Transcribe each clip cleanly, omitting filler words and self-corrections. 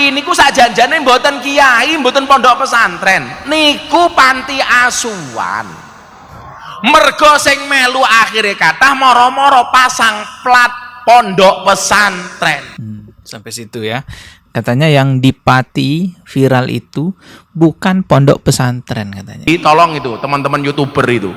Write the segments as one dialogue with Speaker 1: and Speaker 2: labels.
Speaker 1: pati niku sajanjane mboten kiai, mboten pondok pesantren, niku panti asuhan. Mergo sing melu akhire kathah moro-moro pasang plat pondok pesantren.
Speaker 2: Sampai situ ya. Katanya yang di Pati viral itu bukan pondok pesantren katanya.
Speaker 1: Tolong itu teman-teman YouTuber itu.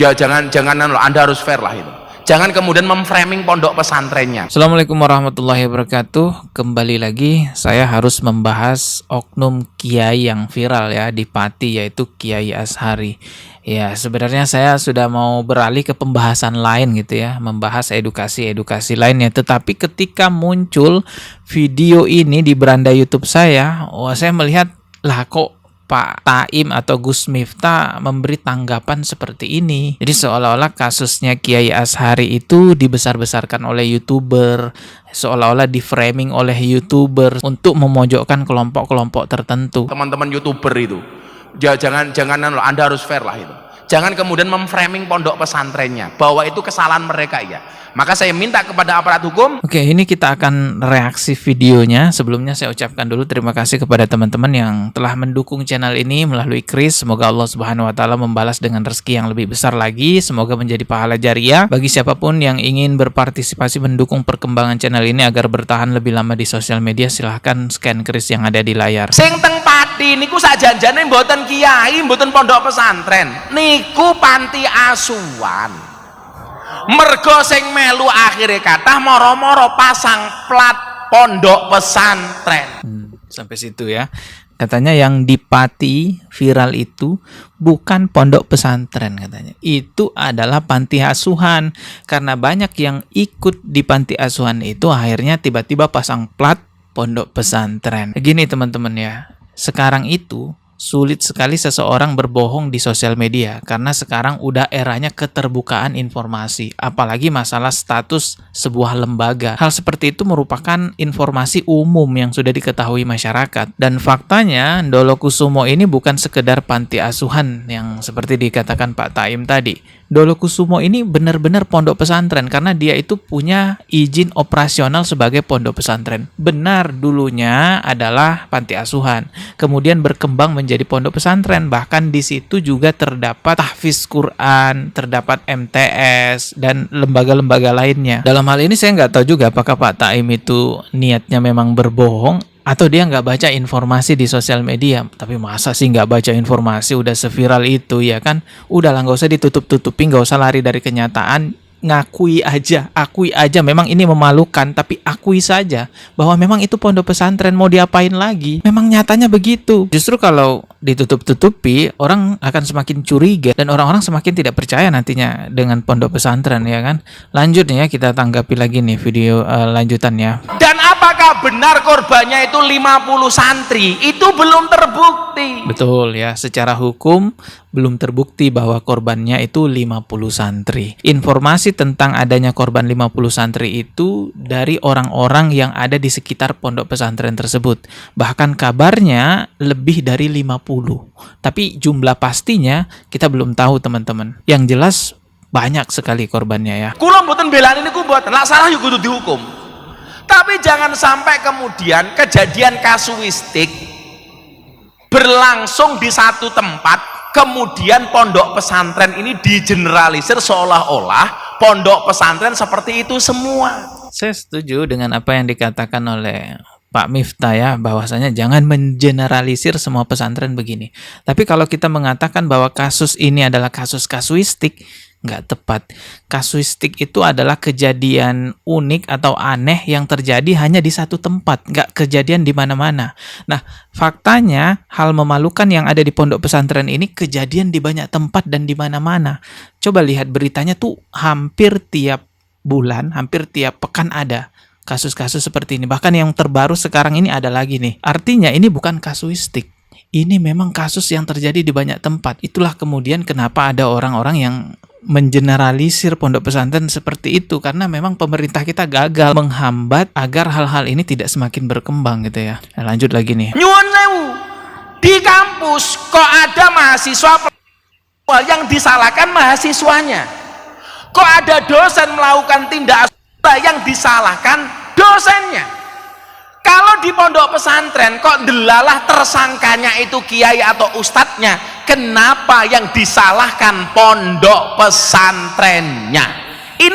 Speaker 1: Jangan Anda harus fair lah itu. Jangan kemudian memframing pondok pesantrennya.
Speaker 2: Assalamualaikum warahmatullahi wabarakatuh. Kembali lagi saya harus membahas oknum kiai yang viral ya di Pati, yaitu Kiai Azhari. Ya, sebenarnya saya sudah mau beralih ke pembahasan lain gitu ya, membahas edukasi lainnya. Tetapi ketika muncul video ini di beranda YouTube saya, saya melihat lah kok Pak Taim atau Gus Miftah memberi tanggapan seperti ini. Jadi seolah-olah kasusnya Kiai Azhari itu dibesar-besarkan oleh YouTuber, seolah-olah diframing oleh YouTuber untuk memojokkan kelompok-kelompok tertentu.
Speaker 1: Teman-teman YouTuber itu, jangan Anda harus fair lah itu. Jangan kemudian memframing pondok pesantrennya bahwa itu kesalahan mereka ya. Maka saya minta kepada aparat hukum.
Speaker 2: Oke, ini kita akan reaksi videonya. Sebelumnya saya ucapkan dulu terima kasih kepada teman-teman yang telah mendukung channel ini melalui Kris. Semoga Allah Subhanahu wa taala membalas dengan rezeki yang lebih besar lagi. Semoga menjadi pahala jariah bagi siapapun yang ingin berpartisipasi mendukung perkembangan channel ini agar bertahan lebih lama di sosial media. Silahkan scan Kris yang ada di layar.
Speaker 1: Sing teng Pati niku sajanjane mboten kiai, mboten pondok pesantren, niku panti asuhan. Mergo sing melu akhire kathah moro-moro pasang plat pondok pesantren.
Speaker 2: Sampai situ ya. Katanya yang di Pati viral itu bukan pondok pesantren katanya. Itu adalah panti asuhan. Karena banyak yang ikut di panti asuhan itu akhirnya tiba-tiba pasang plat pondok pesantren. Gini teman-teman ya. Sekarang itu sulit sekali seseorang berbohong di sosial media karena sekarang udah eranya keterbukaan informasi, apalagi masalah status sebuah lembaga. Hal seperti itu merupakan informasi umum yang sudah diketahui masyarakat. Dan faktanya Ndolokusumo ini bukan sekedar panti asuhan yang seperti dikatakan Pak Taim tadi. Ndolokusumo ini benar-benar pondok pesantren karena dia itu punya izin operasional sebagai pondok pesantren. Benar dulunya adalah panti asuhan, kemudian berkembang menjadi pondok pesantren. Bahkan di situ juga terdapat tahfiz Quran, terdapat MTS dan lembaga-lembaga lainnya. Dalam hal ini saya nggak tahu juga apakah Pak Taim itu niatnya memang berbohong atau dia nggak baca informasi di sosial media. Tapi masa sih nggak baca informasi udah seviral itu ya kan? Udahlah nggak usah ditutup-tutupi, nggak usah lari dari kenyataan. Akui aja memang ini memalukan, tapi akui saja bahwa memang itu pondok pesantren, mau diapain lagi? Memang nyatanya begitu. Justru kalau ditutup-tutupi, orang akan semakin curiga dan orang-orang semakin tidak percaya nantinya dengan pondok pesantren ya kan. Lanjut ya, kita tanggapi lagi nih video lanjutannya.
Speaker 1: Dan apakah benar korbannya itu 50 santri? Itu belum terbukti.
Speaker 2: Betul ya, secara hukum belum terbukti bahwa korbannya itu 50 santri. Informasi tentang adanya korban 50 santri itu dari orang-orang yang ada di sekitar pondok pesantren tersebut. Bahkan kabarnya lebih dari 50. Tapi jumlah pastinya kita belum tahu teman-teman. Yang jelas banyak sekali korbannya ya.
Speaker 1: Kula mboten belani niku mboten, lak salah yo kudu dihukum. Tapi jangan sampai kemudian kejadian kasuistik berlangsung di satu tempat, kemudian pondok pesantren ini digeneralisir seolah-olah pondok pesantren seperti itu semua.
Speaker 2: Saya setuju dengan apa yang dikatakan oleh Pak Miftah ya, bahwasanya jangan mengeneralisir semua pesantren begini. Tapi kalau kita mengatakan bahwa kasus ini adalah kasus kasuistik, nggak tepat. Kasuistik itu adalah kejadian unik atau aneh yang terjadi hanya di satu tempat, nggak kejadian di mana-mana. Nah, faktanya hal memalukan yang ada di pondok pesantren ini kejadian di banyak tempat dan di mana-mana. Coba lihat beritanya tuh hampir tiap bulan, hampir tiap pekan ada kasus-kasus seperti ini. Bahkan yang terbaru sekarang ini ada lagi nih. Artinya ini bukan kasuistik. Ini memang kasus yang terjadi di banyak tempat. Itulah kemudian kenapa ada orang-orang yang mengeneralisir pondok pesantren seperti itu, karena memang pemerintah kita gagal menghambat agar hal-hal ini tidak semakin berkembang gitu ya. Nah, lanjut lagi nih.
Speaker 1: Nyuwun sewu, di kampus kok ada mahasiswa yang disalahkan mahasiswanya, kok ada dosen melakukan tindak yang disalahkan dosennya. Kalau di pondok pesantren kok delalah tersangkanya itu kiai atau ustadznya, kenapa yang disalahkan pondok pesantrennya? Ini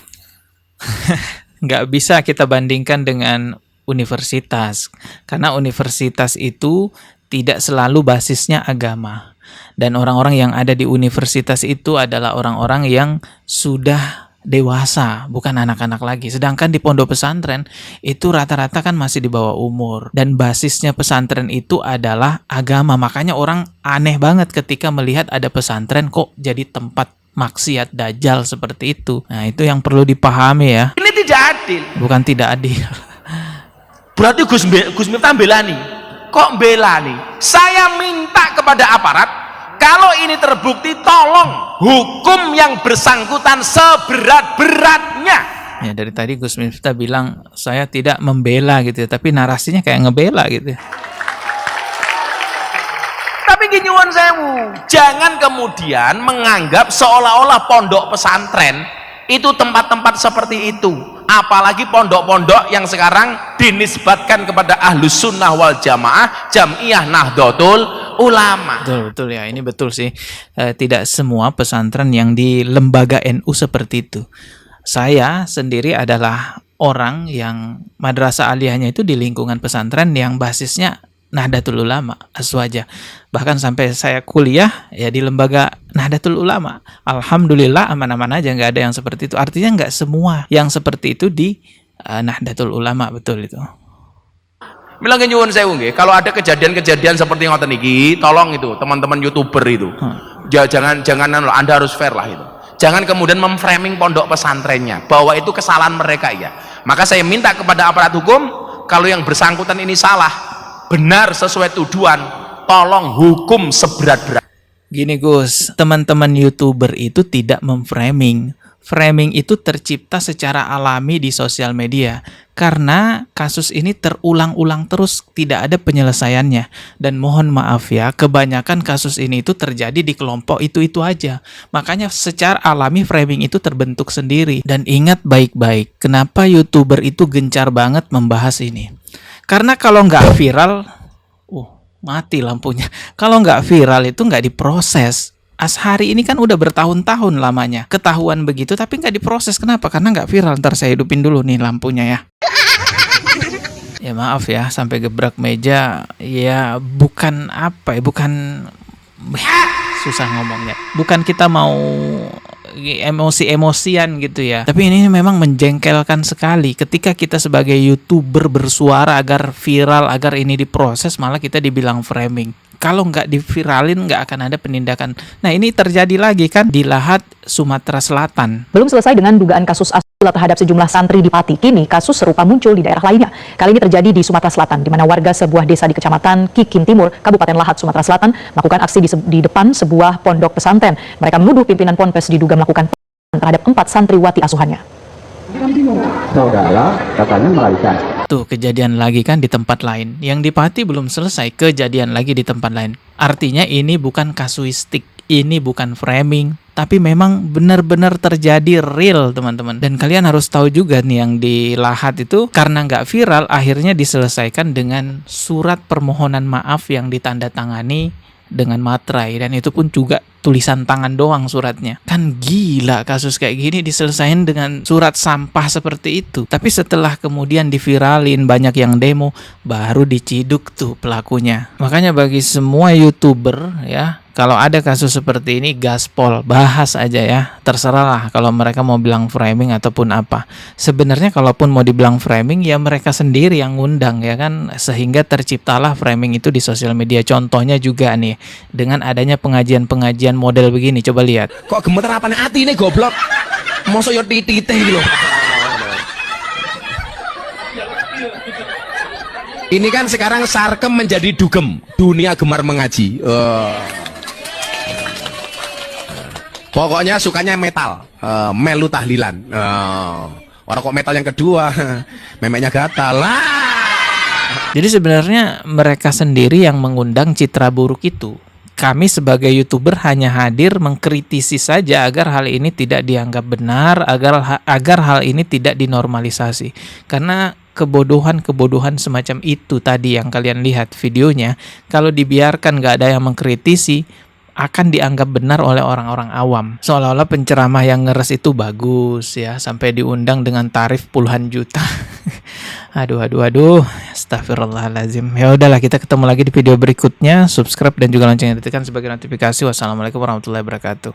Speaker 2: Nggak bisa kita bandingkan dengan universitas, karena universitas itu tidak selalu basisnya agama. Dan orang-orang yang ada di universitas itu adalah orang-orang yang sudah dewasa, bukan anak-anak lagi. Sedangkan di pondok pesantren itu rata-rata kan masih di bawah umur. Dan basisnya pesantren itu adalah agama. Makanya orang aneh banget ketika melihat ada pesantren kok jadi tempat maksiat dajjal seperti itu. Nah, itu yang perlu dipahami ya.
Speaker 1: tidak adil.
Speaker 2: Bukan tidak adil.
Speaker 1: Berarti Gus Miftah bela nih. Kok bela nih? Saya minta kepada aparat, kalau ini terbukti tolong hukum yang bersangkutan seberat-beratnya.
Speaker 2: Ya, dari tadi Gus Miftah bilang saya tidak membela gitu ya, tapi narasinya kayak ngebela gitu ya.
Speaker 1: Tapi nyuwun sewu, jangan kemudian menganggap seolah-olah pondok pesantren itu tempat-tempat seperti itu. Apalagi pondok-pondok yang sekarang dinisbatkan kepada Ahlus Sunnah wal Jamaah, Jam'iyah Nahdlatul Ulama.
Speaker 2: Betul ya, ini betul sih. Tidak semua pesantren yang di lembaga NU seperti itu. Saya sendiri adalah orang yang madrasah aliyahnya itu di lingkungan pesantren yang basisnya Nahdlatul Ulama, Aswaja. Bahkan sampai saya kuliah ya di lembaga Nahdlatul Ulama. Alhamdulillah aman-aman aja, nggak ada yang seperti itu. Artinya nggak semua yang seperti itu di Nahdlatul Ulama, betul itu.
Speaker 1: Bilang nyuwun sewu nggih, kalau ada kejadian-kejadian seperti ngoten niki, tolong itu teman-teman YouTuber itu. Jangan Anda harus fair lah itu. Jangan kemudian memframing pondok pesantrennya bahwa itu kesalahan mereka ya. Maka saya minta kepada aparat hukum, kalau yang bersangkutan ini salah, benar sesuai tuduhan, tolong hukum seberat-berat.
Speaker 2: Gini Gus, teman-teman YouTuber itu tidak memframing. Framing itu tercipta secara alami di sosial media karena kasus ini terulang-ulang terus, tidak ada penyelesaiannya. Dan mohon maaf ya, kebanyakan kasus ini itu terjadi di kelompok itu-itu aja. Makanya secara alami framing itu terbentuk sendiri. Dan ingat baik-baik, kenapa YouTuber itu gencar banget membahas ini. Karena kalau nggak viral, mati lampunya. Kalau nggak viral itu nggak diproses. Ashari ini kan udah bertahun-tahun lamanya. Ketahuan begitu tapi nggak diproses. Kenapa? Karena nggak viral. Ntar saya hidupin dulu nih lampunya ya. Ya maaf ya, sampai gebrak meja. Ya bukan apa ya, bukan... susah ngomongnya. Bukan kita mau emosi-emosian gitu ya. Tapi ini memang menjengkelkan sekali ketika kita sebagai YouTuber bersuara agar viral, agar ini diproses, malah kita dibilang framing. Kalau nggak diviralin nggak akan ada penindakan. Nah ini terjadi lagi kan di Lahat, Sumatera Selatan.
Speaker 3: Belum selesai dengan dugaan kasus asusila terhadap sejumlah santri di Pati. Kini kasus serupa muncul di daerah lainnya. Kali ini terjadi di Sumatera Selatan, di mana warga sebuah desa di Kecamatan Kikin Timur, Kabupaten Lahat, Sumatera Selatan, melakukan aksi di depan sebuah pondok pesantren. Mereka menuduh pimpinan ponpes diduga melakukan terhadap 4 santriwati asuhannya.
Speaker 4: Saudara katanya melarikan.
Speaker 2: Tuh kejadian lagi kan di tempat lain. Yang di Pati belum selesai, kejadian lagi di tempat lain. Artinya ini bukan kasuistik, ini bukan framing, tapi memang benar-benar terjadi real teman-teman. Dan kalian harus tahu juga nih yang di Lahat itu karena nggak viral akhirnya diselesaikan dengan surat permohonan maaf yang ditandatangani dengan materai, dan itu pun juga tulisan tangan doang suratnya. Kan gila kasus kayak gini diselesaikan dengan surat sampah seperti itu. Tapi setelah kemudian diviralin, banyak yang demo, baru diciduk tuh pelakunya. Makanya bagi semua YouTuber ya, kalau ada kasus seperti ini gaspol, bahas aja ya. Terserah lah kalau mereka mau bilang framing ataupun apa. Sebenarnya kalaupun mau dibilang framing ya mereka sendiri yang ngundang ya kan, sehingga terciptalah framing itu di sosial media. Contohnya juga nih dengan adanya pengajian-pengajian model begini, coba lihat.
Speaker 5: Kok gemeter apane ati ini goblok? Mosok yo titite iki lho. Ini kan sekarang sarkem menjadi dugem, dunia gemar mengaji. Pokoknya sukanya metal, melu tahlilan. Orang kok metal yang kedua, memeknya gatal lah.
Speaker 2: Jadi sebenarnya mereka sendiri yang mengundang citra buruk itu. Kami sebagai YouTuber hanya hadir mengkritisi saja agar hal ini tidak dianggap benar, agar hal ini tidak dinormalisasi. Karena kebodohan-kebodohan semacam itu tadi yang kalian lihat videonya, kalau dibiarkan nggak ada yang mengkritisi, akan dianggap benar oleh orang-orang awam. Seolah-olah penceramah yang ngeres itu bagus ya, sampai diundang dengan tarif puluhan juta. Aduh. Astagfirullahaladzim. Ya udahlah, kita ketemu lagi di video berikutnya. Subscribe dan juga loncengnya ditekan sebagai notifikasi. Wassalamualaikum warahmatullahi wabarakatuh.